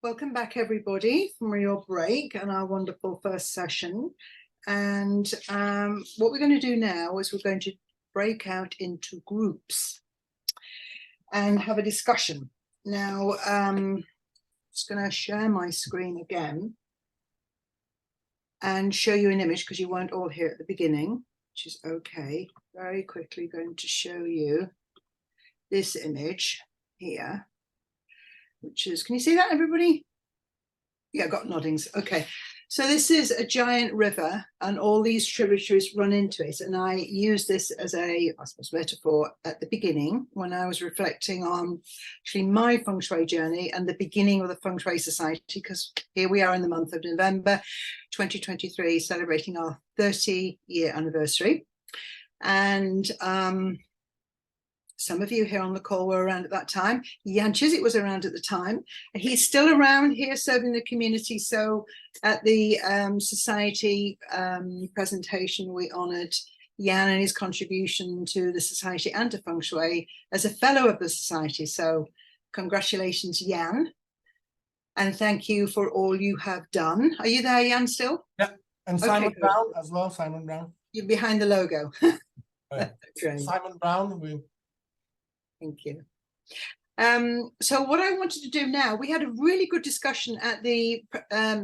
Welcome back, everybody, from your break and our wonderful first session. And what we're going to do now is we're going to break out into groups and have a discussion. Now, I'm just going to share my screen again and show you an image because you weren't all here at the beginning, which is okay. Very quickly going to show you this image here, which is, can you see that, everybody? Yeah, got noddings. Okay, so this is a giant river and all these tributaries run into it. And I use this as a, I suppose, metaphor at the beginning when I was reflecting on actually my Feng Shui journey and the beginning of the Feng Shui Society, because here we are in the month of November 2023, celebrating our 30-year anniversary. And some of you here on the call were around at that time. Jan Chiswick was around at the time. He's still around here serving the community. So at the society presentation, we honoured Jan and his contribution to the society and to Feng Shui as a fellow of the society. So congratulations, Jan. And thank you for all you have done. Are you there, Jan, still? Yeah, and Simon Brown as well, Simon Brown. You're behind the logo. Great. Simon Brown, Thank you. So what I wanted to do now, we had a really good discussion at the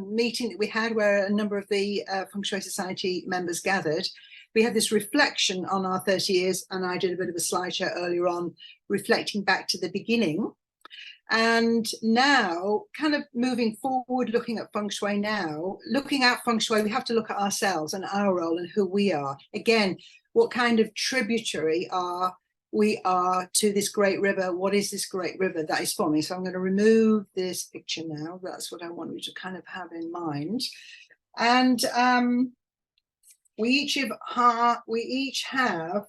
meeting that we had where a number of the Feng Shui Society members gathered. We had this reflection on our 30 years, and I did a bit of a slideshow earlier on, reflecting back to the beginning. And now, kind of moving forward, looking at Feng Shui now, looking at Feng Shui, we have to look at ourselves and our role and who we are. Again, what kind of tributary we are to this great river. What is this great river that is forming? So I'm going to remove this picture now. That's what I want you to kind of have in mind. And we each have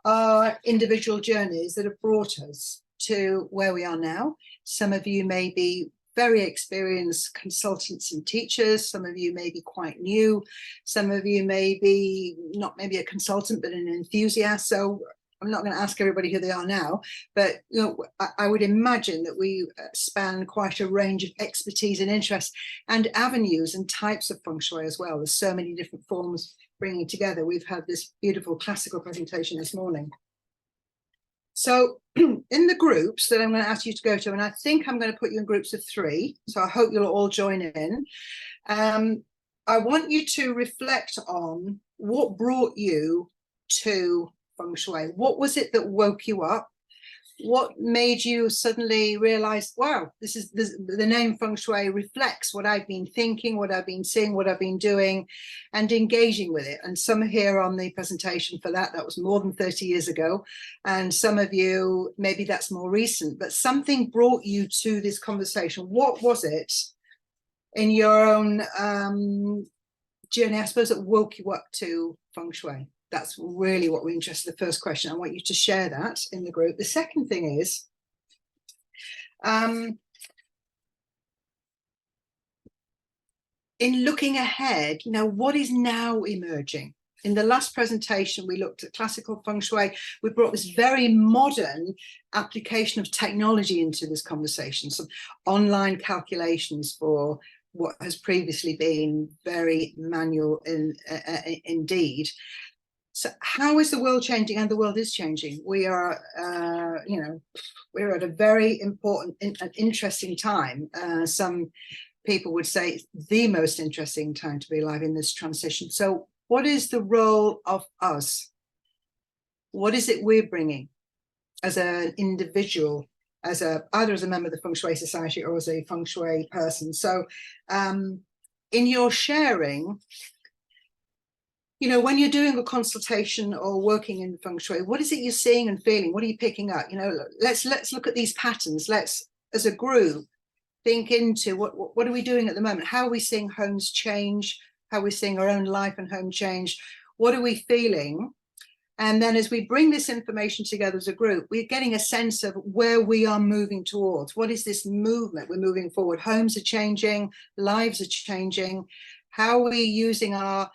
our individual journeys that have brought us to where we are now. Some of you may be very experienced consultants and teachers. Some of you may be quite new. Some of you may be not maybe a consultant, but an enthusiast. So I'm not going to ask everybody who they are now, but you know, I would imagine that we span quite a range of expertise and interests and avenues and types of Feng Shui as well. There's so many different forms bringing together. We've had this beautiful classical presentation this morning. So in the groups that I'm going to ask you to go to, and I think I'm going to put you in groups of 3, so I hope you'll all join in. I want you to reflect on what brought you to Feng Shui. What was it that woke you up? What made you suddenly realize, wow, the name Feng Shui reflects what I've been thinking, what I've been seeing, what I've been doing, and engaging with it. And some are here on the presentation for that. That was more than 30 years ago. And some of you, maybe that's more recent, but something brought you to this conversation. What was it in your own journey, I suppose, that woke you up to Feng Shui? That's really what we're interested in. The first question, I want you to share that in the group. The second thing is, in looking ahead, you know, what is now emerging? In the last presentation, we looked at classical Feng Shui. We brought this very modern application of technology into this conversation, some online calculations for what has previously been very manual indeed. So how is the world changing? And the world is changing. We are, you know, we're at a very important and interesting time. Some people would say it's the most interesting time to be alive in this transition. So what is the role of us? What is it we're bringing as an individual, either as a member of the Feng Shui Society or as a Feng Shui person? So in your sharing, you know, when you're doing a consultation or working in Feng Shui, what is it you're seeing and feeling? What are you picking up? You know, let's look at these patterns. Let's, as a group, think into what are we doing at the moment? How are we seeing homes change? How are we seeing our own life and home change? What are we feeling? And then as we bring this information together as a group, we're getting a sense of where we are moving towards. What is this movement we're moving forward? Homes are changing, lives are changing. How are we using our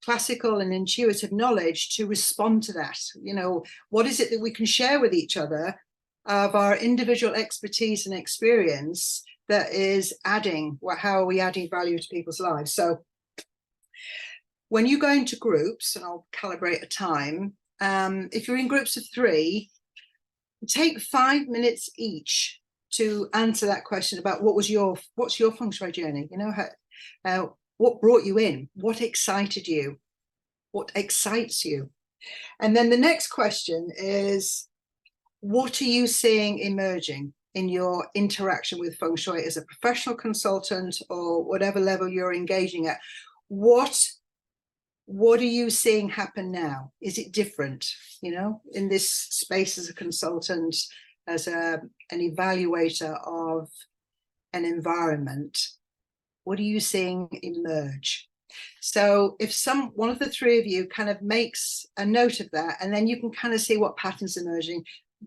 classical and intuitive knowledge to respond to that? You know, what is it that we can share with each other of our individual expertise and experience that is adding, how are we adding value to people's lives? So when you go into groups, and I'll calibrate a time, if you're in groups of 3, take 5 minutes each to answer that question about what's your Feng Shui journey? You know, what brought you in? What excited you? What excites you? And then the next question is, what are you seeing emerging in your interaction with Feng Shui as a professional consultant or whatever level you're engaging at? What are you seeing happen now? Is it different, you know, in this space as a consultant, as an evaluator of an environment? What are you seeing emerge? So if one of the 3 of you kind of makes a note of that, and then you can kind of see what patterns emerging,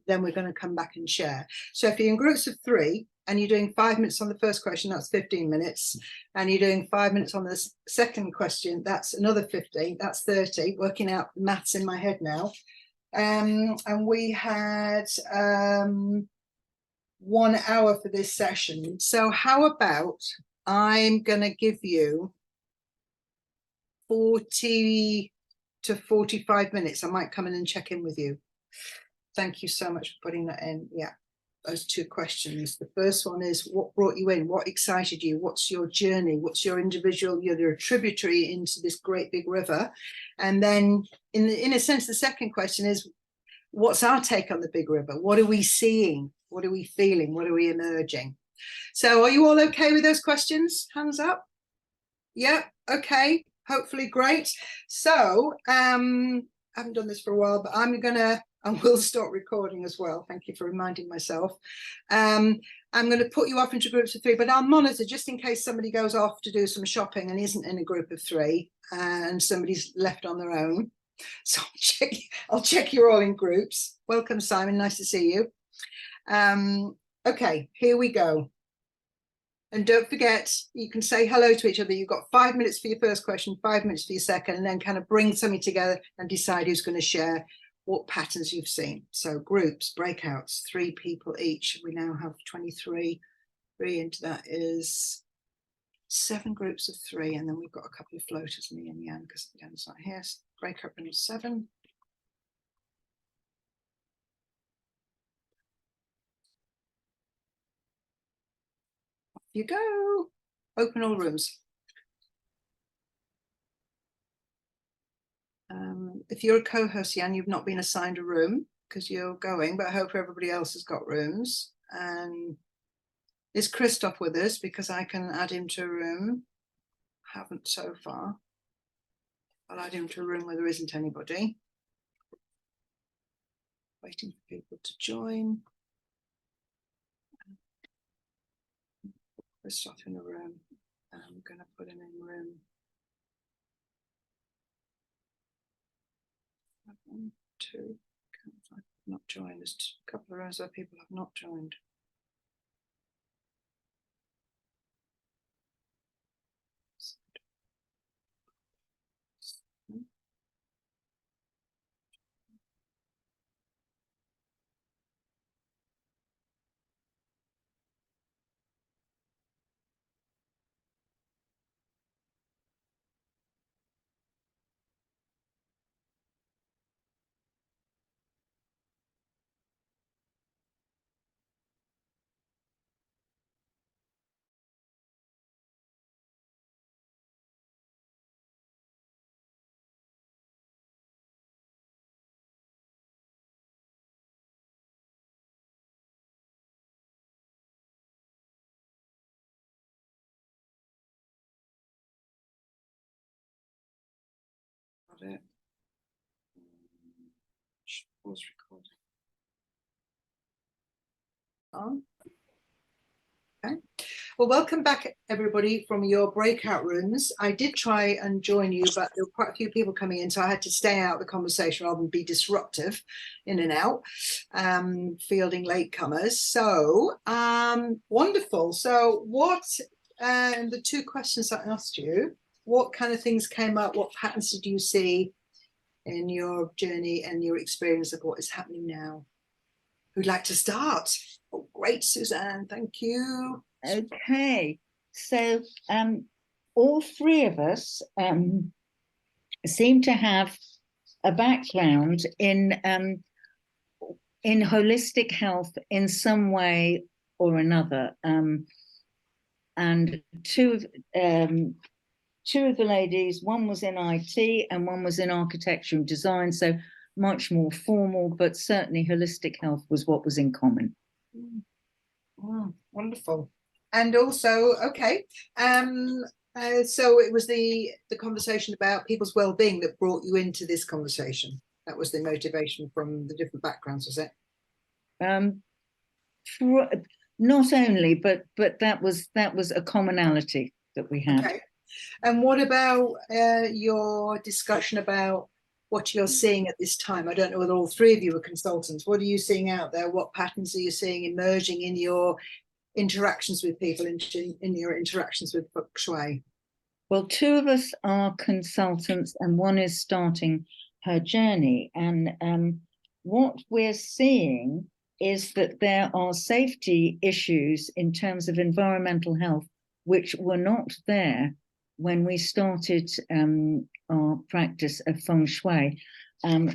then we're going to come back and share. So if you're in groups of 3 and you're doing 5 minutes on the first question, that's 15 minutes. And you're doing 5 minutes on the second question, that's another 15, that's 30, working out maths in my head now. And we had 1 hour for this session. So how about I'm going to give you 40 to 45 minutes. I might come in and check in with you. Thank you so much for putting that in. Yeah, those 2 questions. The first one is, what brought you in? What excited you? What's your journey? What's your individual, you're a tributary into this great big river. And then in a sense, the second question is, what's our take on the big river? What are we seeing? What are we feeling? What are we emerging? So are you all okay with those questions? Hands up. Yeah, okay. Hopefully great. So I haven't done this for a while, but I will start recording as well. Thank you for reminding myself. I'm going to put you off into groups of 3, but I'll monitor just in case somebody goes off to do some shopping and isn't in a group of 3 and somebody's left on their own. So I'll check you're all in groups. Welcome, Simon. Nice to see you. Okay, here we go. And don't forget, you can say hello to each other. You've got 5 minutes for your first question, 5 minutes for your second, and then kind of bring something together and decide who's going to share what patterns you've seen. So groups, breakouts, 3 people each. We now have 23. 3 into that is 7 groups of 3. And then we've got a couple of floaters, me and Yan, because Yan's not here. So breakout room is 7. You go. Open all rooms. If you're a co-host, Jan, you've not been assigned a room because you're going, but I hope everybody else has got rooms. And is Christoph with us? Because I can add him to a room. Haven't so far. I'll add him to a room where there isn't anybody. Waiting for people to join. Christoph in a room. I'm going to put him in room 1, 2. Not joined. There's a couple of rows where people have not joined. Got it. Pause recording. On. Okay. Well, welcome back, everybody, from your breakout rooms. I did try and join you, but there were quite a few people coming in, so I had to stay out of the conversation rather than be disruptive in and out, fielding latecomers. So, wonderful. So what, the 2 questions I asked you, what kind of things came up? What patterns did you see in your journey and your experience of what is happening now? Who'd like to start? Oh, great, Suzanne, thank you. Okay, so all three of us seem to have a background in holistic health in some way or another, and two of the ladies, one was in IT and one was in architecture and design, so much more formal, but certainly holistic health was what was in common. Wonderful. And also, okay, so it was the conversation about people's well-being that brought you into this conversation. That was the motivation from the different backgrounds, was it? Not only, but that was a commonality that we had. Okay. And what about your discussion about what you're seeing at this time? I don't know whether all three of you are consultants. What are you seeing out there? What patterns are you seeing emerging in your interactions with people, in your interactions with Feng Shui? Well, two of us are consultants and one is starting her journey. And what we're seeing is that there are safety issues in terms of environmental health, which were not there when we started our practice of Feng Shui.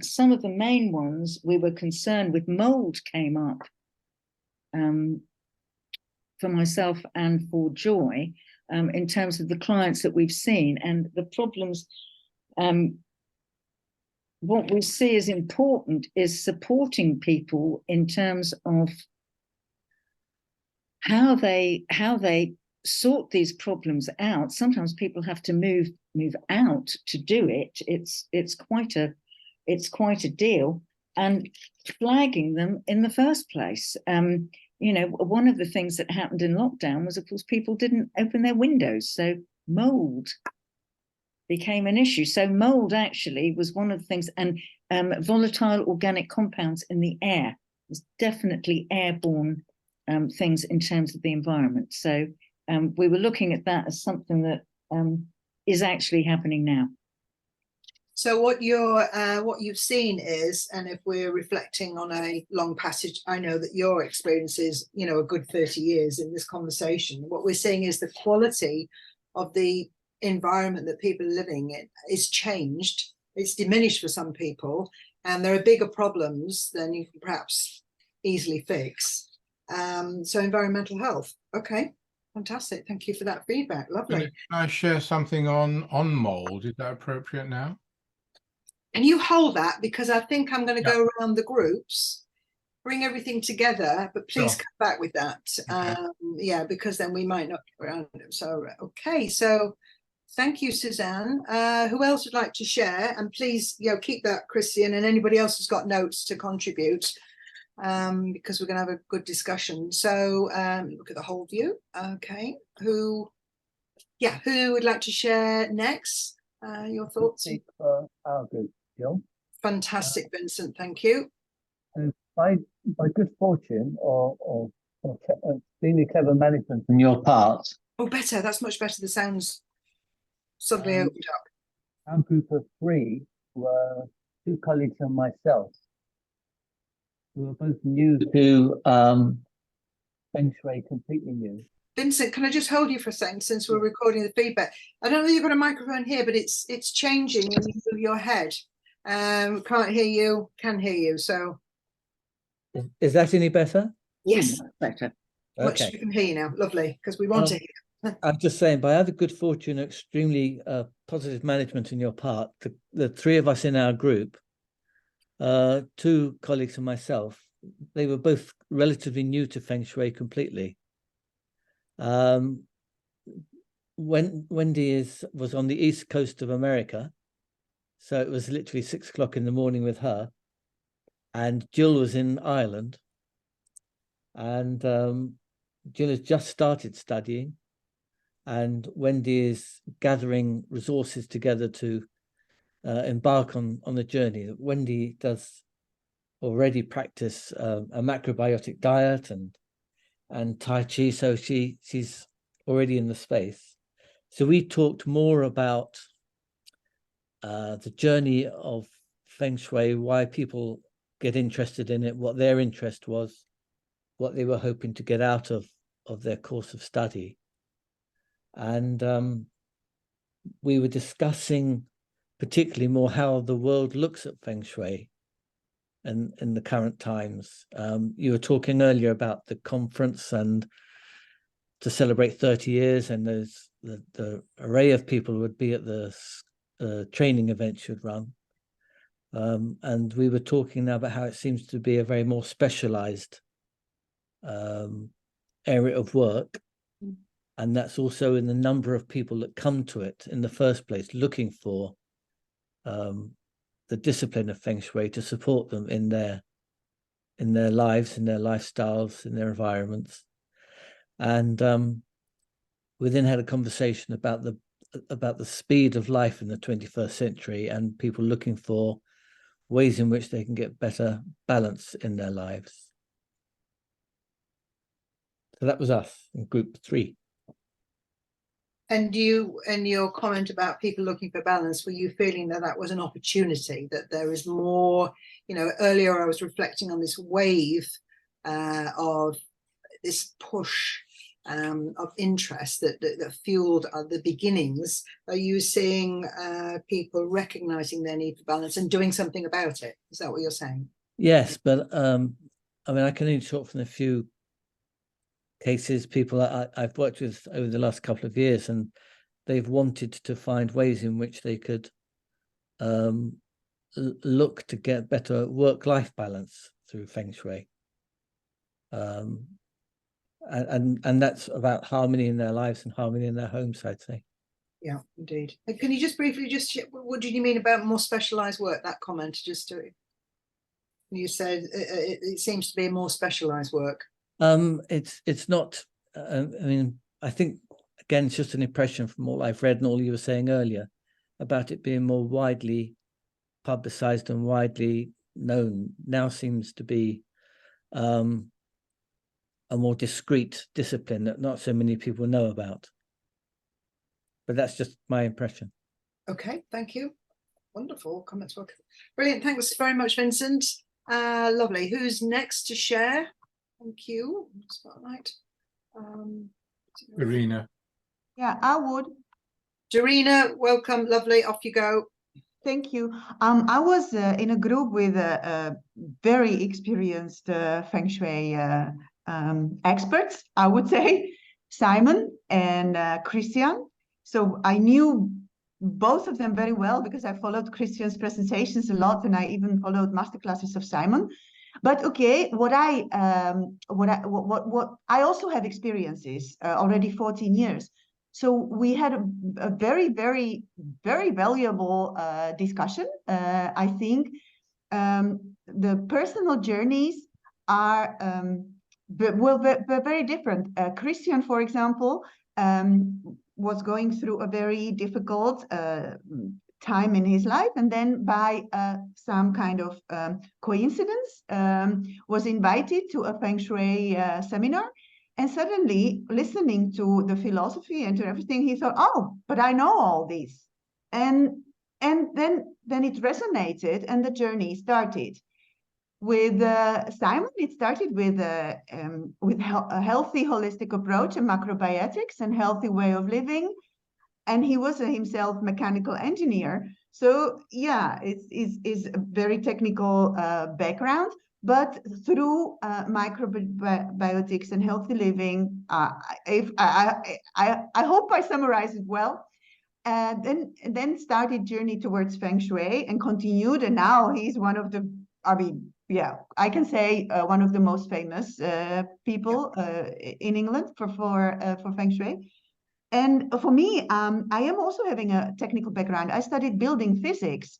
Some of the main ones we were concerned with. Mold came up for myself and for Joy in terms of the clients that we've seen and the problems. What we see as important is supporting people in terms of how they sort these problems out. Sometimes people have to move out to do it. It's quite a deal, and flagging them in the first place. You know, one of the things that happened in lockdown was, of course, people didn't open their windows, so mold became an issue. So mold actually was one of the things, and volatile organic compounds in the air. There's definitely airborne things in terms of the environment. So we were looking at that as something that is actually happening now. So what you've seen is, and if we're reflecting on a long passage, I know that your experience is, you know, a good 30 years in this conversation. What we're seeing is the quality of the environment that people are living in is changed. It's diminished for some people, and there are bigger problems than you can perhaps easily fix. So environmental health. Okay, fantastic. Thank you for that feedback. Lovely. Can I share something on mold? Is that appropriate now? And you hold that, because I think I'm going to go around the groups, bring everything together, but please come back with that. Okay. Yeah, because then we might not get around it. So, okay. So thank you, Suzanne. Who else would like to share? And please, you know, keep that, Christian, and anybody else who's got notes to contribute, because we're going to have a good discussion. So look at the whole view. Okay. Who would like to share next? Your thoughts? Our group, Jill. Fantastic, Vincent. Thank you. By good fortune or extremely clever management on your part. Oh, better. That's much better. The sounds suddenly opened up. Our group of three were two colleagues and myself, who were both new to Feng Shui, completely new. Vincent, can I just hold you for a second, since we're recording the feedback? I don't know if you've got a microphone here, but it's changing when you move your head. Can't hear you, can hear you. So is that any better? Yes, better. Much Okay. we can hear you now. Lovely, because we want to hear. I'm just saying, by either good fortune or extremely positive management on your part, the three of us in our group, two colleagues and myself, they were both relatively new to Feng Shui completely. Wendy was on the east coast of America, so it was literally 6 o'clock in the morning with her, and Jill was in Ireland, and Jill has just started studying, and Wendy is gathering resources together to embark on the journey. Wendy does already practice a macrobiotic diet and Tai Chi, so she's already in the space. So we talked more about the journey of Feng Shui, why people get interested in it, what their interest was, what they were hoping to get out of their course of study. And we were discussing particularly more how the world looks at Feng Shui and in the current times. You were talking earlier about the conference and to celebrate 30 years, and there's the array of people who would be at the training event you'd run. And we were talking now about how it seems to be a very more specialized area of work. And that's also in the number of people that come to it in the first place, looking for the discipline of Feng Shui to support them in their lives, in their lifestyles, in their environments. And we then had a conversation about the speed of life in the 21st century and people looking for ways in which they can get better balance in their lives. So that was us in group 3. And you, and your comment about people looking for balance, were you feeling that that was an opportunity, that there is more, you know, earlier I was reflecting on this wave of this push of interest that fueled the beginnings. Are you seeing people recognizing their need for balance and doing something about it? Is that what you're saying? Yes, but I mean, I can only talk from a few cases, people I've worked with over the last couple of years, and they've wanted to find ways in which they could look to get better work-life balance through Feng Shui. And that's about harmony in their lives and harmony in their homes, I'd say. Yeah, indeed. Can you just briefly what did you mean about more specialized work, that comment? You said it seems to be more specialized work. It's not, I mean, I think, again, it's just an impression from all I've read and all you were saying earlier about it being more widely publicized and widely known. Now seems to be a more discrete discipline that not so many people know about. But that's just my impression. Okay, thank you. Wonderful comments. Brilliant. Thanks very much, Vincent. Lovely. Who's next to share? Thank you. Spotlight. Irina. Yeah, I would. Dorina, welcome. Lovely. Off you go. Thank you. I was in a group with very experienced Feng Shui experts, I would say, Simon and Christian. So I knew both of them very well because I followed Christian's presentations a lot, and I even followed masterclasses of Simon. But okay, what I also have experiences already 14 years. So we had a very, very, very valuable discussion. I think the personal journeys are very different. Christian, for example, was going through a very difficult time in his life, and then by some kind of coincidence was invited to a Feng Shui seminar. And suddenly, listening to the philosophy and to everything, he thought, "Oh, but I know all this," and then it resonated, and the journey started. With Simon, it started with a healthy, holistic approach and macrobiotics and healthy way of living, and he was himself mechanical engineer. So yeah, it's a very technical background. But through microbiotics and healthy living, I hope I summarized it well. And then started journey towards Feng Shui and continued. And now he's one of the, I mean, yeah, I can say one of the most famous people in England for Feng Shui. And for me, I am also having a technical background. I studied building physics,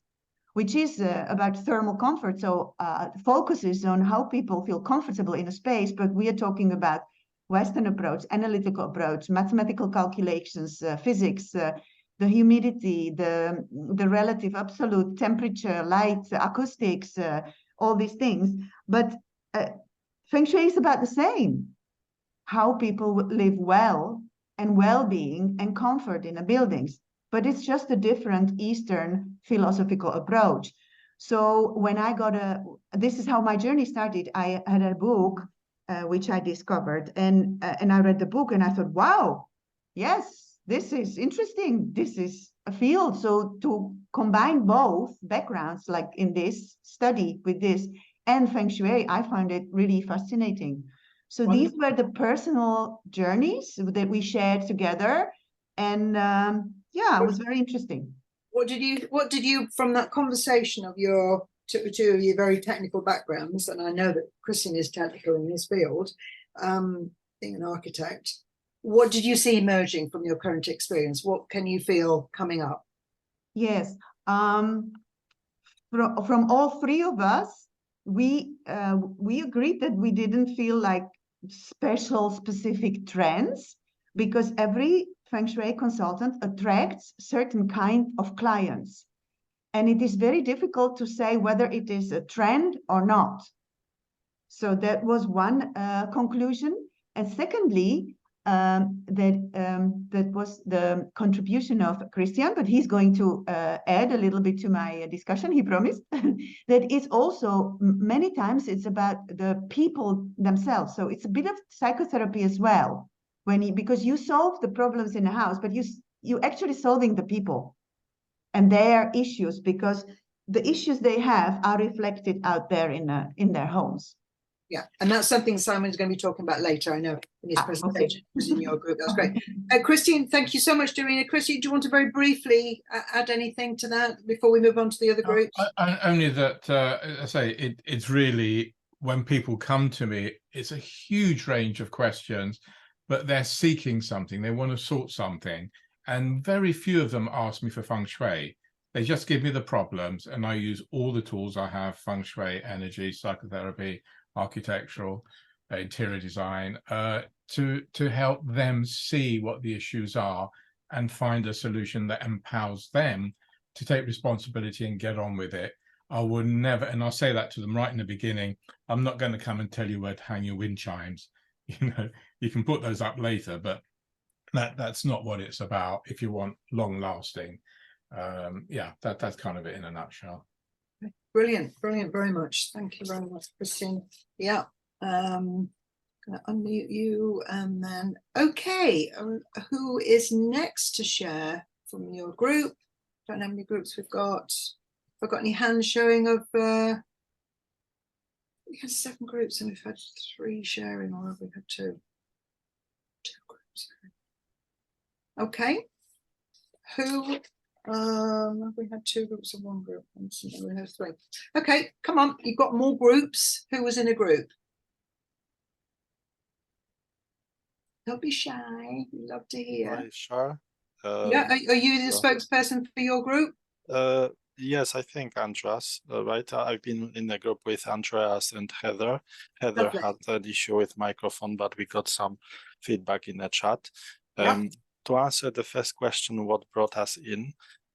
which is about thermal comfort. So focuses on how people feel comfortable in a space, but we are talking about Western approach, analytical approach, mathematical calculations, physics, the humidity, the relative absolute temperature, light, acoustics, all these things. But Feng Shui is about the same, how people live well and well-being and comfort in the buildings. But it's just a different Eastern philosophical approach. So when I got this is how my journey started. I had a book which I discovered. And I read the book and I thought, wow, yes, this is interesting. This is a field. So to combine both backgrounds, like in this study with this and Feng Shui, I found it really fascinating. So these were the personal journeys that we shared together. And yeah, it was very interesting. What did you from that conversation of your two of your very technical backgrounds, and I know that Christian is technical in his field, being an architect, what did you see emerging from your current experience? What can you feel coming up? Yes, from all three of us, we agreed that we didn't feel like specific trends, because every Feng Shui consultant attracts certain kind of clients. And it is very difficult to say whether it is a trend or not. So that was one conclusion. And secondly, that was the contribution of Christian, but he's going to add a little bit to my discussion, he promised. That is also, many times it's about the people themselves. So it's a bit of psychotherapy as well, because you solve the problems in a house, but you actually solving the people and their issues, because the issues they have are reflected out there in their homes. Yeah, and that's something Simon's going to be talking about later, I know, in his presentation. Was in your group. That's great. Christine, thank you so much, Dorina. Christine, do you want to very briefly add anything to that before we move on to the other groups? Only that, I say, it's really, when people come to me, it's a huge range of questions, but they're seeking something. They want to sort something. And very few of them ask me for Feng Shui. They just give me the problems, and I use all the tools I have: Feng Shui, energy, psychotherapy, architectural, interior design, to help them see what the issues are and find a solution that empowers them to take responsibility and get on with it. I would never, and I'll say that to them right in the beginning, I'm not going to come and tell you where to hang your wind chimes. You know, you can put those up later, but that's not what it's about if you want long lasting. Yeah, that's kind of it in a nutshell. Brilliant, very much. Thank you very much, Christine. Yeah, gonna unmute you, and then okay, who is next to share from your group? Don't know how many groups we've got. Have I got any hands showing of we had 7 groups and we've had 3 sharing, or have we had 2 groups? Okay, who we had 2 groups and 1 group. We have 3. Okay, come on, you've got more groups. Who was in a group? Don't be shy, we love to hear. Sure. Yeah, are you the spokesperson for your group? Yes, I think Andreas, right? I've been in a group with Andreas and Heather. Heather Lovely. had an issue with microphone, but we got some feedback in the chat. Yeah. To answer the first question, what brought us in?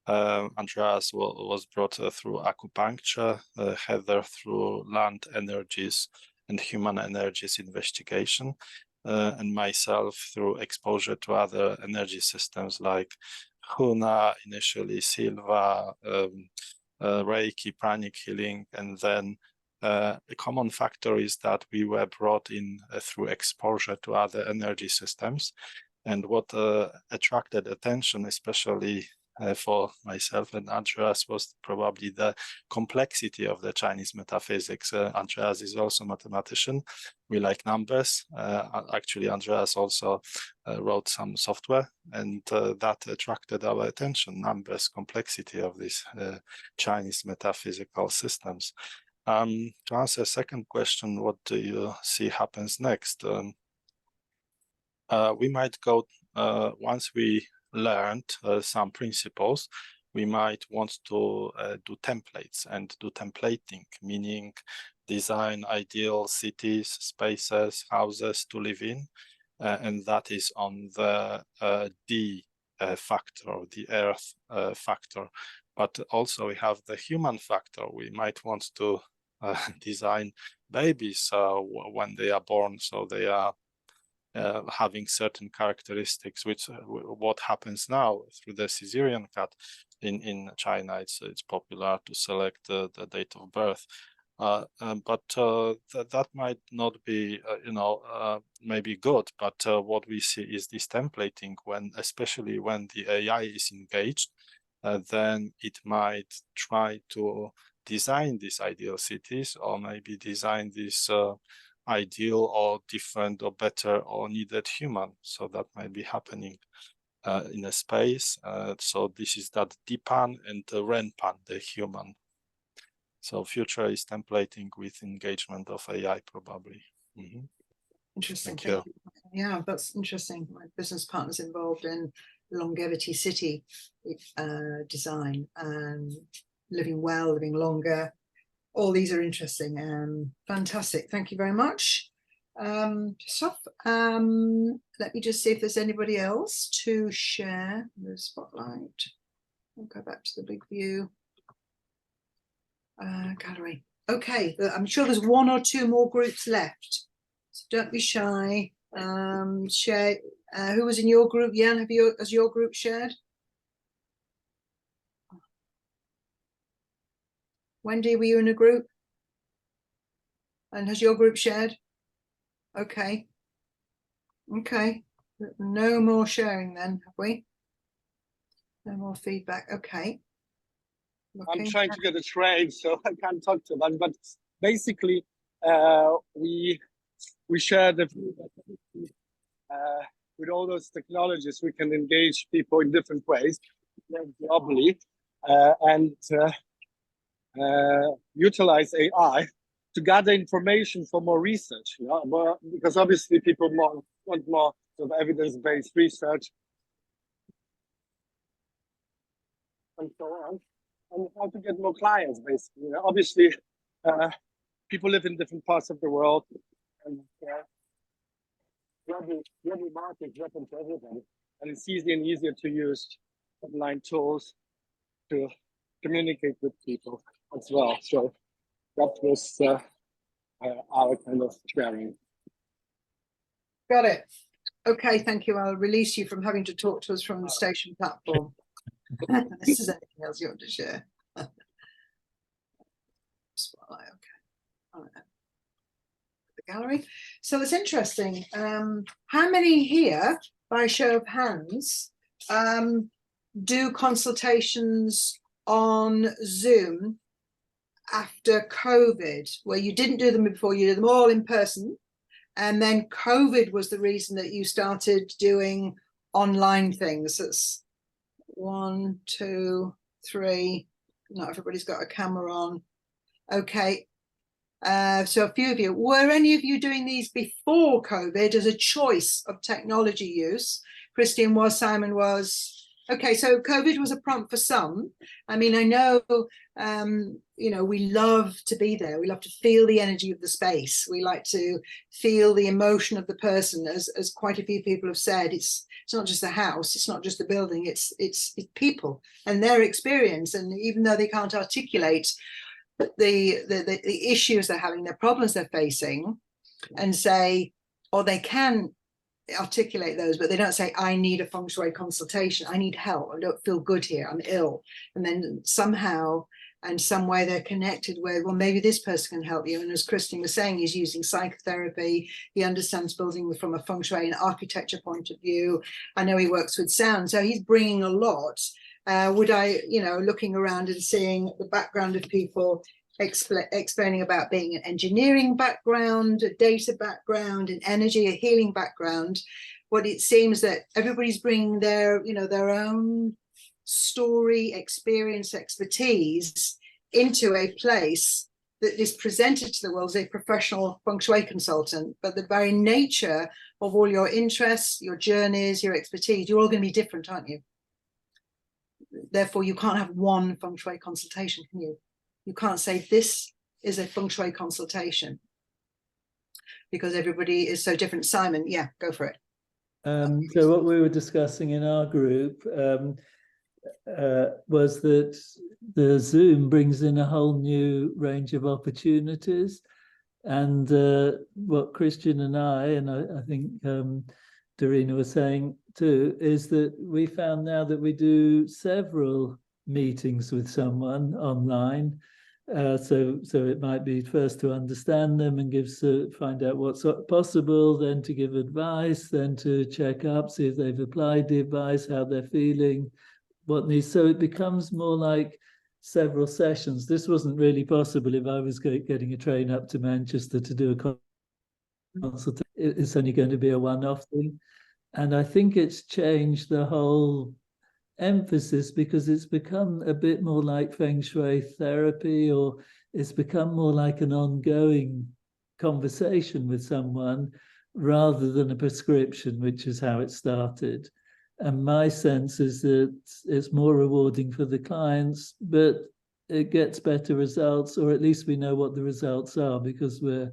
Andreas was brought through acupuncture, Heather through land energies and human energies investigation, and myself through exposure to other energy systems like Huna, initially Silva, Reiki, pranic healing, and then a common factor is that we were brought in through exposure to other energy systems. And what attracted attention, especially for myself and Andreas, was probably the complexity of the Chinese metaphysics. Andreas is also a mathematician. We like numbers. Actually, Andreas also wrote some software, and that attracted our attention: numbers, complexity of these Chinese metaphysical systems. To answer the second question, what do you see happens next? We might go, once we learned some principles, we might want to do templates and do templating, meaning design ideal cities, spaces, houses to live in. And that is on the D factor, the earth factor. But also we have the human factor. We might want to design babies when they are born, so they are having certain characteristics, which what happens now through the cesarean cut in China. It's popular to select the date of birth. That might not be, maybe good. But what we see is this templating, especially when the AI is engaged, then it might try to design these ideal cities, or maybe design this ideal or different or better or needed human. So that might be happening in a space. So this is that Dipan and the Renpan, the human. So future is templating with engagement of AI, probably. Mm-hmm. Interesting. Thank you. Yeah, that's interesting. My business partner's involved in longevity city design, living well, living longer. All these are interesting. Fantastic. Thank you very much. Let me just see if there's anybody else to share the spotlight. I'll go back to the big view. Gallery. Okay, I'm sure there's one or two more groups left, so don't be shy. Share. Who was in your group? Jan, has your group shared? Wendy, were you in a group? And has your group shared? Okay. Okay. No more sharing then, have we? No more feedback. Okay. I'm trying to get a train, so I can't talk too much. But basically, we share the with all those technologies, we can engage people in different ways globally, and utilize AI to gather information for more research. Because obviously people want more sort of evidence-based research and so on. And how to get more clients, basically. Obviously, people live in different parts of the world, and global markets open to everybody. And it's easier and easier to use online tools to communicate with people as well. So that was our kind of sharing. Got it. Okay, thank you. I'll release you from having to talk to us from the station platform. This is anything else you want to share? Spotlight, okay. All right. The gallery. So it's interesting. How many here, by show of hands, do consultations on Zoom after COVID, where you didn't do them before, you did them all in person, and then COVID was the reason that you started doing online things? That's 1, 2, 3. Not everybody's got a camera on. Okay. So a few of you. Were any of you doing these before COVID as a choice of technology use? Christian was, Simon was. Okay, so COVID was a prompt for some. I mean, I know, we love to be there. We love to feel the energy of the space. We like to feel the emotion of the person, as quite a few people have said. It's not just the house, it's not just the building, it's people and their experience. And even though they can't articulate the issues they're having, the problems they're facing, and say, or they can articulate those, but they don't say, I need a feng shui consultation, I need help, I don't feel good here, I'm ill. And then somehow and some way they're connected with, well, maybe this person can help you. And as Christian was saying, he's using psychotherapy, he understands building from a feng shui and architecture point of view. I know he works with sound, so he's bringing a lot. Would I, looking around and seeing the background of people explaining about being an engineering background, a data background, an energy, a healing background, what it seems that everybody's bringing their, their own story, experience, expertise into a place that is presented to the world as a professional feng shui consultant. But the very nature of all your interests, your journeys, your expertise, you're all going to be different, aren't you? Therefore, you can't have one feng shui consultation, can you? You can't say this is a feng shui consultation because everybody is so different. Simon, yeah, go for it. So what we were discussing in our group was that the Zoom brings in a whole new range of opportunities. And what Christian and I think Darina was saying too, is that we found now that we do several meetings with someone online, So it might be first to understand them and find out what's possible, then to give advice, then to check up, see if they've applied the advice, how they're feeling, what needs. So it becomes more like several sessions. This wasn't really possible if I was getting a train up to Manchester to do a consultation. It's only going to be a one-off thing. And I think it's changed the whole emphasis because it's become a bit more like Feng Shui therapy, or it's become more like an ongoing conversation with someone rather than a prescription, which is how it started. And my sense is that it's more rewarding for the clients, but it gets better results, or at least we know what the results are because we're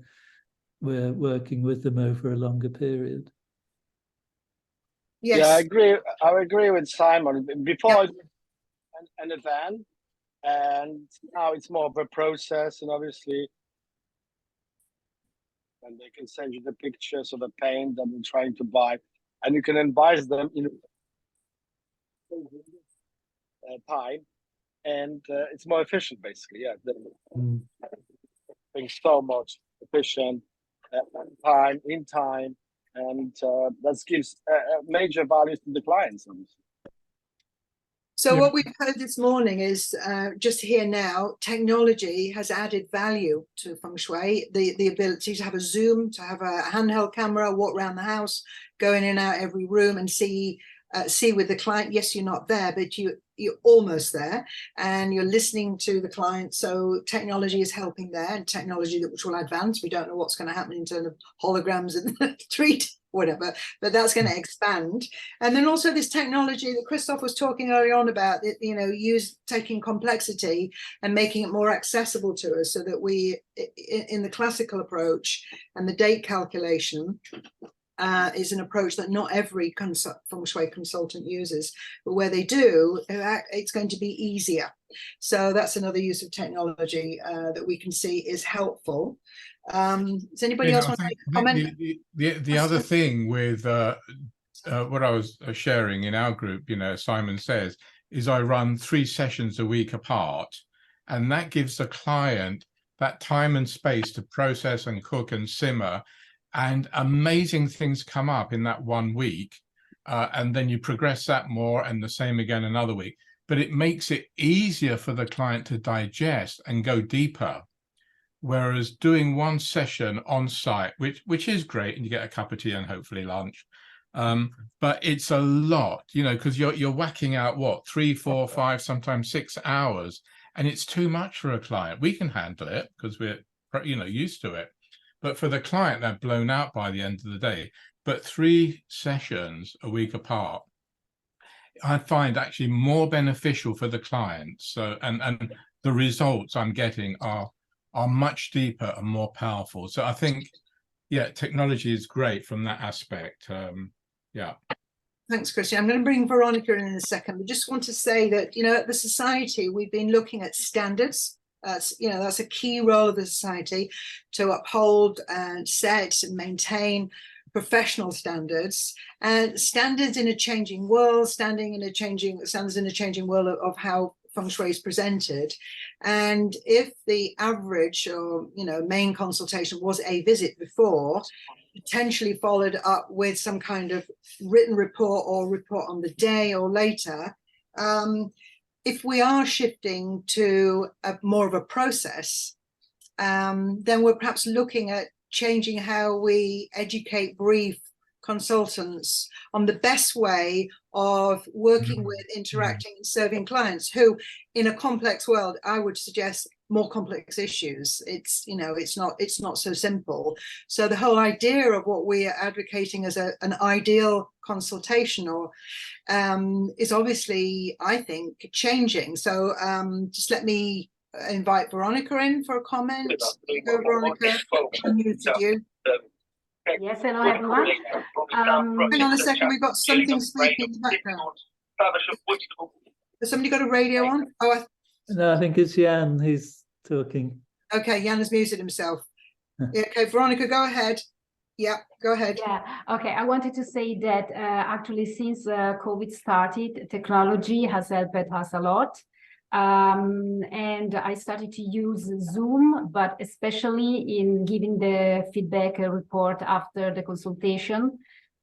working with them over a longer period. Yes. Yeah, I agree with Simon. Before it was an event, and now it's more of a process, and obviously, and they can send you the pictures of the paint that they're trying to buy, and you can advise them in time, and it's more efficient, basically. Yeah, things so much efficient, in time, and that gives major values to the clients. So what we've heard this morning is just here now, technology has added value to Feng Shui, the ability to have a Zoom, to have a handheld camera, walk around the house, go in and out every room and see with the client. Yes, you're not there, but you're almost there, and you're listening to the client. So technology is helping there, and technology which will advance. We don't know what's going to happen in terms of holograms and 3D, whatever, but that's going to expand. And then also this technology that Christoph was talking earlier on about, taking complexity and making it more accessible to us, so that we, in the classical approach and the date calculation, is an approach that not every Feng Shui consultant uses, but where they do, it's going to be easier. So that's another use of technology that we can see is helpful. Does anybody else want to make a comment? The other thing with what I was sharing in our group, Simon says, is I run 3 sessions a week apart, and that gives the client that time and space to process and cook and simmer. And amazing things come up in that 1 week, and then you progress that more, and the same again another week. But it makes it easier for the client to digest and go deeper. Whereas doing 1 session on site, which is great, and you get a cup of tea and hopefully lunch, but it's a lot, because you're whacking out what, 3, 4, 5, sometimes 6 hours, and it's too much for a client. We can handle it because we're used to it. But for the client, they're blown out by the end of the day. But 3 sessions a week apart, I find actually more beneficial for the client. So, and the results I'm getting are much deeper and more powerful. So I think, technology is great from that aspect. Thanks, Christian. I'm going to bring Veronica in a second. We just want to say that, at the Society, we've been looking at standards. That's a key role of the Society, to uphold and set and maintain professional standards, and standards in a changing world, standards in a changing world of how Feng Shui is presented. And if the average or main consultation was a visit before, potentially followed up with some kind of written report or report on the day or later, if we are shifting to more of a process, then we're perhaps looking at changing how we educate, brief consultants on the best way of working with, interacting and serving clients who, in a complex world, I would suggest more complex issues. It's not so simple. So the whole idea of what we are advocating as an ideal consultation is obviously, I think, changing. So just let me invite Veronica in for a comment. Go, Veronica. I muted you. Yes, hello everyone. Hang on a second, we've got something squeaking in the background. Has somebody got a radio on? No, I think it's Jan. He's talking. Okay, Jan has muted himself. Okay, Veronica, go ahead. Yeah, go ahead. Yeah, okay. I wanted to say that actually since COVID started, technology has helped us a lot. And I started to use Zoom, but especially in giving the feedback report after the consultation.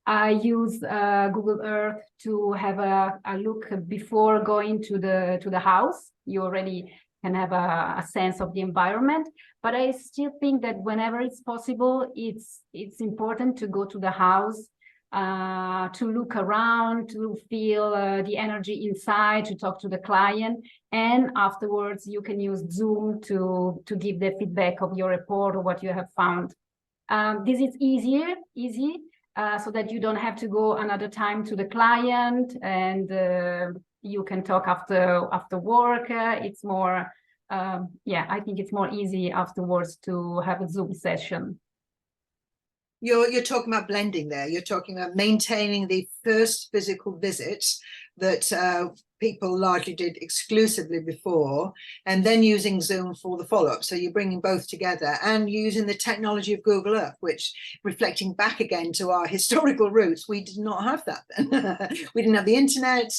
I use Google Earth to have a look before going to the house. You already can have a sense of the environment, but I still think that whenever it's possible, it's important to go to the house, to look around, to feel the energy inside, to talk to the client, and afterwards you can use Zoom to give the feedback of your report or what you have found. This is easy, so that you don't have to go another time to the client, and you can talk after work. It's more, I think it's more easy afterwards to have a Zoom session. You're talking about blending there. You're talking about maintaining the first physical visit that people largely did exclusively before, and then using Zoom for the follow-up. So you're bringing both together and using the technology of Google Earth, which, reflecting back again to our historical roots, we did not have that then. We didn't have the internet.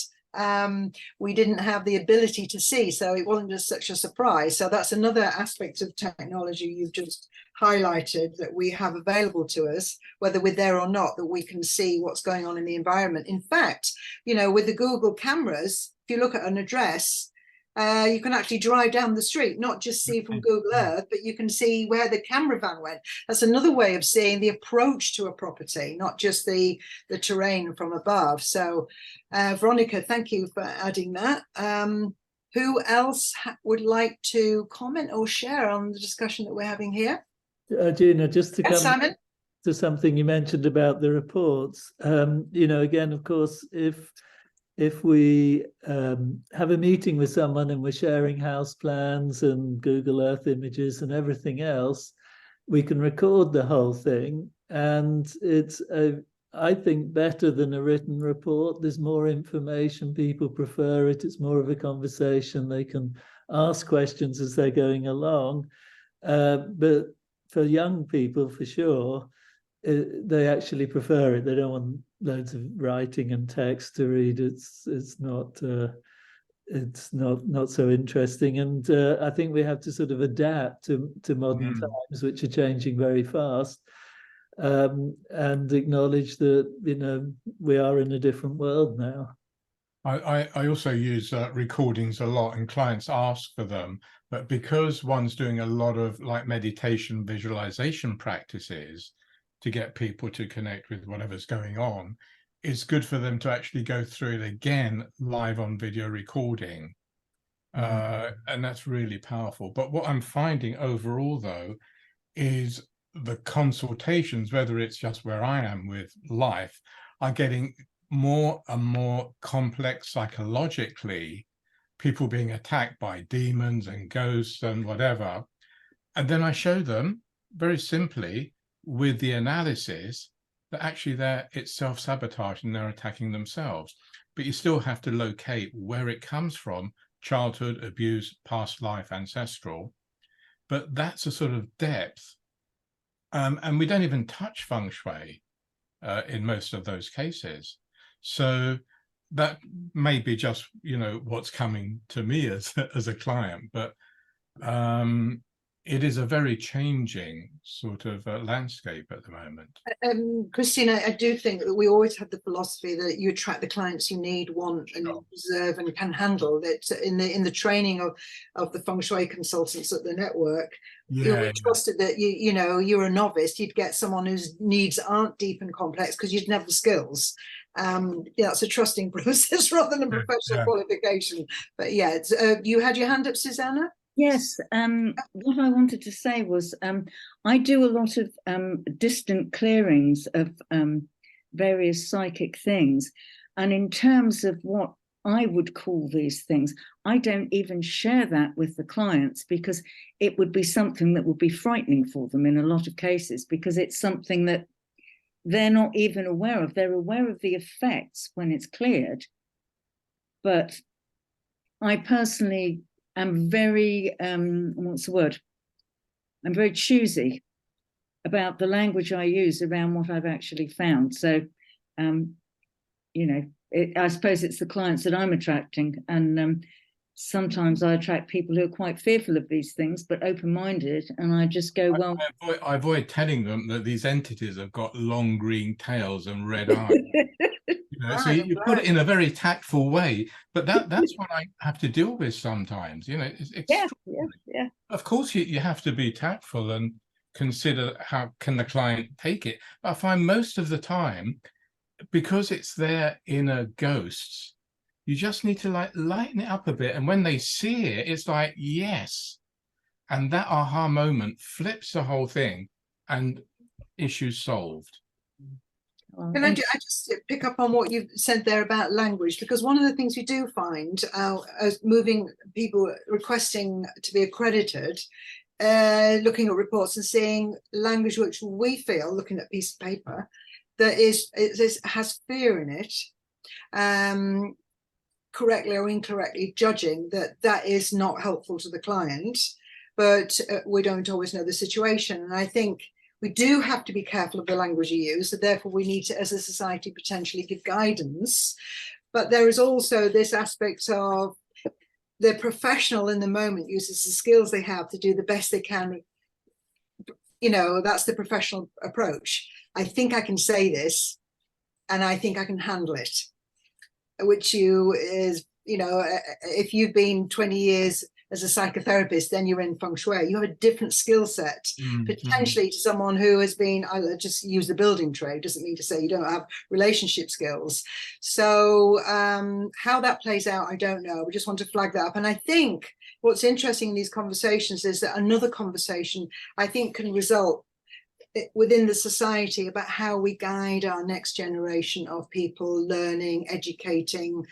We didn't have the ability to see, so it wasn't just such a surprise. So that's another aspect of technology you've just highlighted that we have available to us, whether we're there or not, that we can see what's going on in the environment. In fact, you know, with the Google cameras, if you look at an address, you can actually drive down the street, not just see from Google Earth, but you can see where the camera van went. That's another way of seeing the approach to a property, not just the terrain from above. So Veronica, thank you for adding that. Who else would like to comment or share on the discussion that we're having here? Gina, just to come Simon? to something you mentioned about the reports, you know, again, of course, if we have a meeting with someone and we're sharing house plans and Google Earth images and everything else, we can record the whole thing, and it's I think better than a written report. There's more information, people prefer it, it's more of a conversation, they can ask questions as they're going along. But for young people, for sure, they actually prefer it. They don't want loads of writing and text to read. It's not so interesting. And I think we have to sort of adapt to modern times, which are changing very fast, and acknowledge that, you know, we are in a different world now. I also use recordings a lot, and clients ask for them, but because one's doing a lot of like meditation visualization practices to get people to connect with whatever's going on, it's good for them to actually go through it again live on video recording. And that's really powerful. But what I'm finding overall, though, is the consultations, whether it's just where I am with life, are getting more and more complex psychologically, people being attacked by demons and ghosts and whatever. And then I show them very simply with the analysis that actually it's self-sabotage and they're attacking themselves. But you still have to locate where it comes from: childhood, abuse, past life, ancestral. But that's a sort of depth. And we don't even touch Feng Shui in most of those cases. So that may be just, you know, what's coming to me as a client, but it is a very changing sort of landscape at the moment. Christine, I do think that we always have the philosophy that you attract the clients you need, want, and deserve, and can handle. That in the training of the Feng Shui consultants at the network, we trusted that you know, you're a novice, you'd get someone whose needs aren't deep and complex because you'd have the skills. It's a trusting process rather than a professional qualification. But yeah, it's, you had your hand up, Susanna? Yes, what I wanted to say was I do a lot of distant clearings of various psychic things. And in terms of what I would call these things, I don't even share that with the clients, because it would be something that would be frightening for them in a lot of cases, because it's something that they're not even aware of. They're aware of the effects when it's cleared. But I personally am very, what's the word? I'm very choosy about the language I use around what I've actually found. So, you know, I suppose it's the clients that I'm attracting. And sometimes I attract people who are quite fearful of these things, but open-minded, and I just go, well, I avoid telling them that these entities have got long green tails and red eyes. So you put it in a very tactful way, but that's what I have to deal with sometimes. It's extraordinary. Yeah. Of course, you have to be tactful and consider how can the client take it. But I find most of the time, because it's their inner ghosts, you just need to lighten it up a bit, and when they see it, it's like, yes, and that aha moment flips the whole thing, and issues solved. Can I just pick up on what you said there about language? Because one of the things we do find as moving people requesting to be accredited, looking at reports and seeing language which we feel, looking at a piece of paper, that has fear in it, correctly or incorrectly judging that is not helpful to the client, but we don't always know the situation. And I think we do have to be careful of the language you use, so therefore we need to, as a society, potentially give guidance. But there is also this aspect of the professional in the moment uses the skills they have to do the best they can. That's the professional approach. I think I can say this, and I think I can handle it, which is, if you've been 20 years as a psychotherapist, then you're in Feng Shui. You have a different skill set, potentially, to someone who has been, I just use the building trade, doesn't mean to say you don't have relationship skills. So how that plays out, I don't know. We just want to flag that up. And I think what's interesting in these conversations is that another conversation, I think, can result within the society about how we guide our next generation of people learning, educating,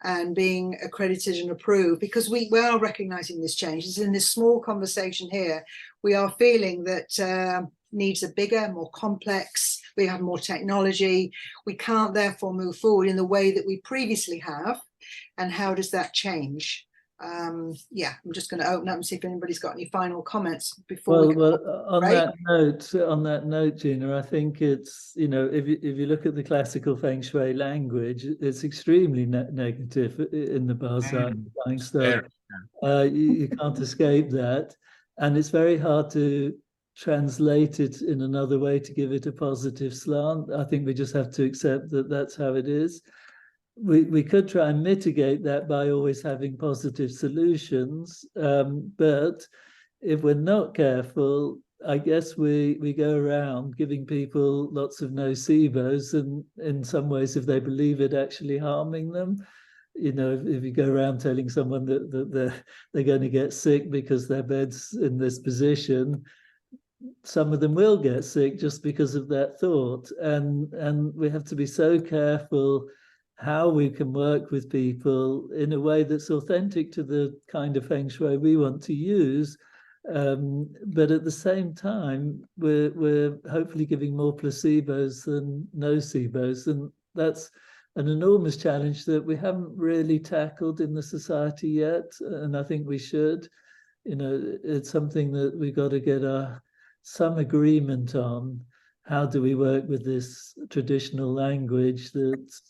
and being accredited and approved, because we are recognizing this change. It's in this small conversation here, we are feeling that needs are bigger, more complex, we have more technology, we can't therefore move forward in the way that we previously have. And how does that change? I'm just going to open up and see if anybody's got any final comments before on that note, Gina, I think it's, if you look at the classical Feng Shui language, it's extremely negative in the Baozi stuff. You can't escape that, and it's very hard to translate it in another way to give it a positive slant. I think we just have to accept that that's how it is. We could try and mitigate that by always having positive solutions, but if we're not careful, I guess we go around giving people lots of nocebos, and in some ways, if they believe it, actually harming them. If you go around telling someone that they're going to get sick because their bed's in this position, some of them will get sick just because of that thought, and we have to be so careful how we can work with people in a way that's authentic to the kind of Feng Shui we want to use. But at the same time, we're hopefully giving more placebos than nocebos. And that's an enormous challenge that we haven't really tackled in the society yet. And I think we should. It's something that we've got to get some agreement on. How do we work with this traditional language that's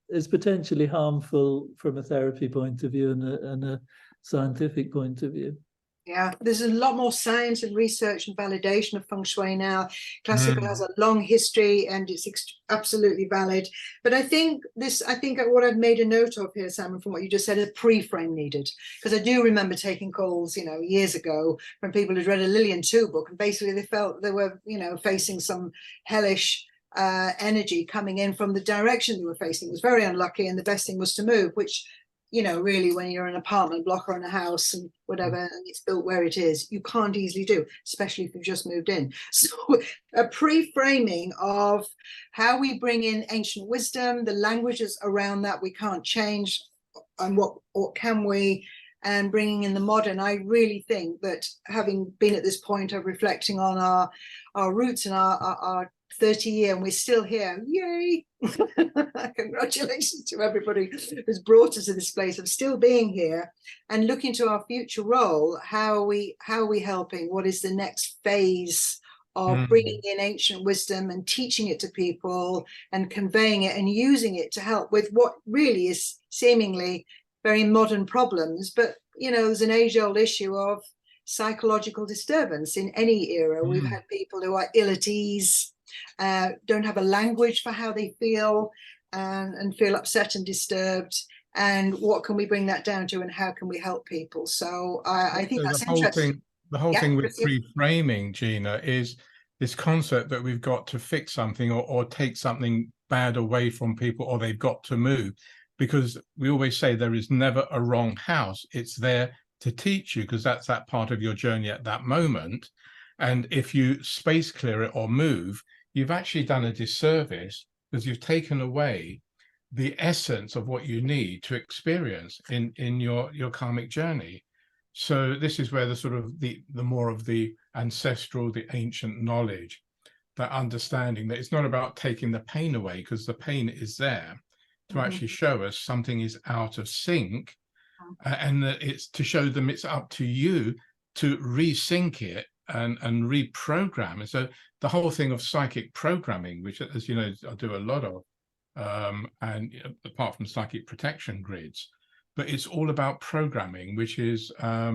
is potentially harmful from a therapy point of view and a scientific point of view? Yeah, there's a lot more science and research and validation of Feng Shui now. Classical has a long history and it's absolutely valid. But I think what I've made a note of here, Simon, from what you just said, is a pre-frame needed. Because I do remember taking calls, years ago from people who'd read a Lillian Tu book, and basically they felt they were, facing some hellish energy coming in from the direction they were facing. It was very unlucky, and the best thing was to move, which, really, when you're in an apartment block or in a house and whatever, and it's built where it is, you can't easily do, especially if you've just moved in. So a pre-framing of how we bring in ancient wisdom, the languages around that we can't change, and what can we, and bringing in the modern. I really think that, having been at this point of reflecting on our roots and our 30-year, and we're still here, yay. Congratulations to everybody who's brought us to this place of still being here, and looking to our future role. How are we helping? What is the next phase of bringing in ancient wisdom and teaching it to people and conveying it and using it to help with what really is seemingly very modern problems, but there's an age-old issue of psychological disturbance in any era. We've had people who are ill at ease, don't have a language for how they feel, and feel upset and disturbed. And what can we bring that down to, and how can we help people? So I think that's interesting. The whole thing with reframing, Gina, is this concept that we've got to fix something or take something bad away from people, or they've got to move, because we always say there is never a wrong house. It's there to teach you, because that's that part of your journey at that moment. And if you space clear it or move, you've actually done a disservice, because you've taken away the essence of what you need to experience in your karmic journey. So this is where the sort of the more of the ancestral, the ancient knowledge, that understanding that it's not about taking the pain away, because the pain is there to actually show us something is out of sync, and that it's to show them it's up to you to resync it and reprogram. And so the whole thing of psychic programming, which, as you know, I do a lot of, and apart from psychic protection grids, but it's all about programming, which is our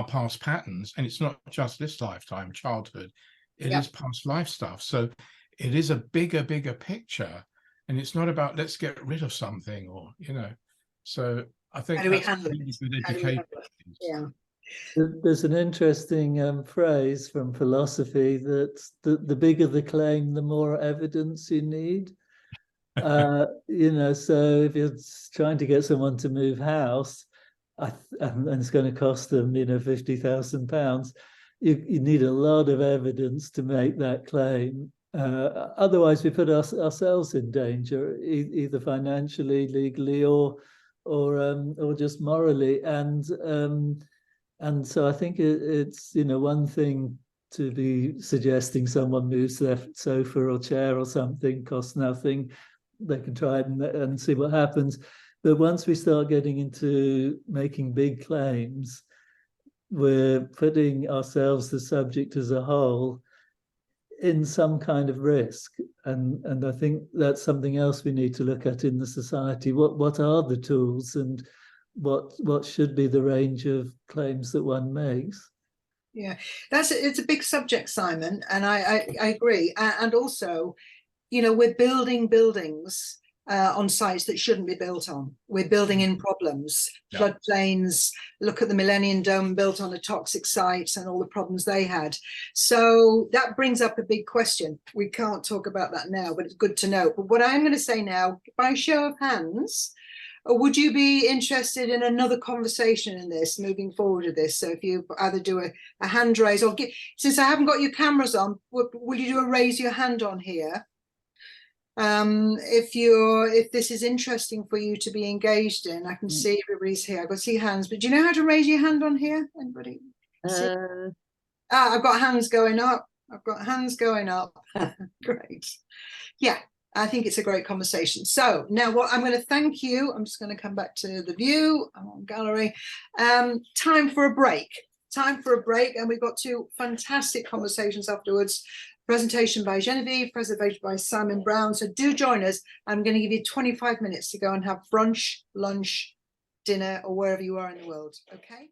past patterns. And it's not just this lifetime, childhood, it is past life stuff. So it is a bigger picture, and it's not about let's get rid of something, or so I think how do we handle it? Yeah. There's an interesting phrase from philosophy that the bigger the claim, the more evidence you need. So if you're trying to get someone to move house, and it's going to cost them, £50,000, you need a lot of evidence to make that claim. Otherwise, we put ourselves in danger, either financially, legally, or just morally. And so I think it's one thing to be suggesting someone moves their sofa or chair or something, costs nothing. They can try it and see what happens. But once we start getting into making big claims, we're putting ourselves, the subject as a whole, in some kind of risk. And I think that's something else we need to look at in the society. What are the tools, and what should be the range of claims that one makes? Yeah, it's a big subject, Simon, and I agree. And also, we're building buildings on sites that shouldn't be built on. We're building in problems, floodplains. Look at the Millennium Dome built on a toxic site and all the problems they had. So that brings up a big question. We can't talk about that now, but it's good to know. But what I'm going to say now, by show of hands, would you be interested in another conversation in this, moving forward with this? So if you either do a hand raise, or since I haven't got your cameras on, will you do a raise your hand on here? If this is interesting for you to be engaged in, I can see everybody's here. I can see hands, but do you know how to raise your hand on here? Anybody? I've got hands going up. Great. Yeah. I think it's a great conversation. So now what I'm going to thank you. I'm just going to come back to the view. I'm on gallery. Time for a break. And we've got two fantastic conversations afterwards. Presentation by Genevieve, presentation by Simon Brown. So do join us. I'm going to give you 25 minutes to go and have brunch, lunch, dinner, or wherever you are in the world. Okay.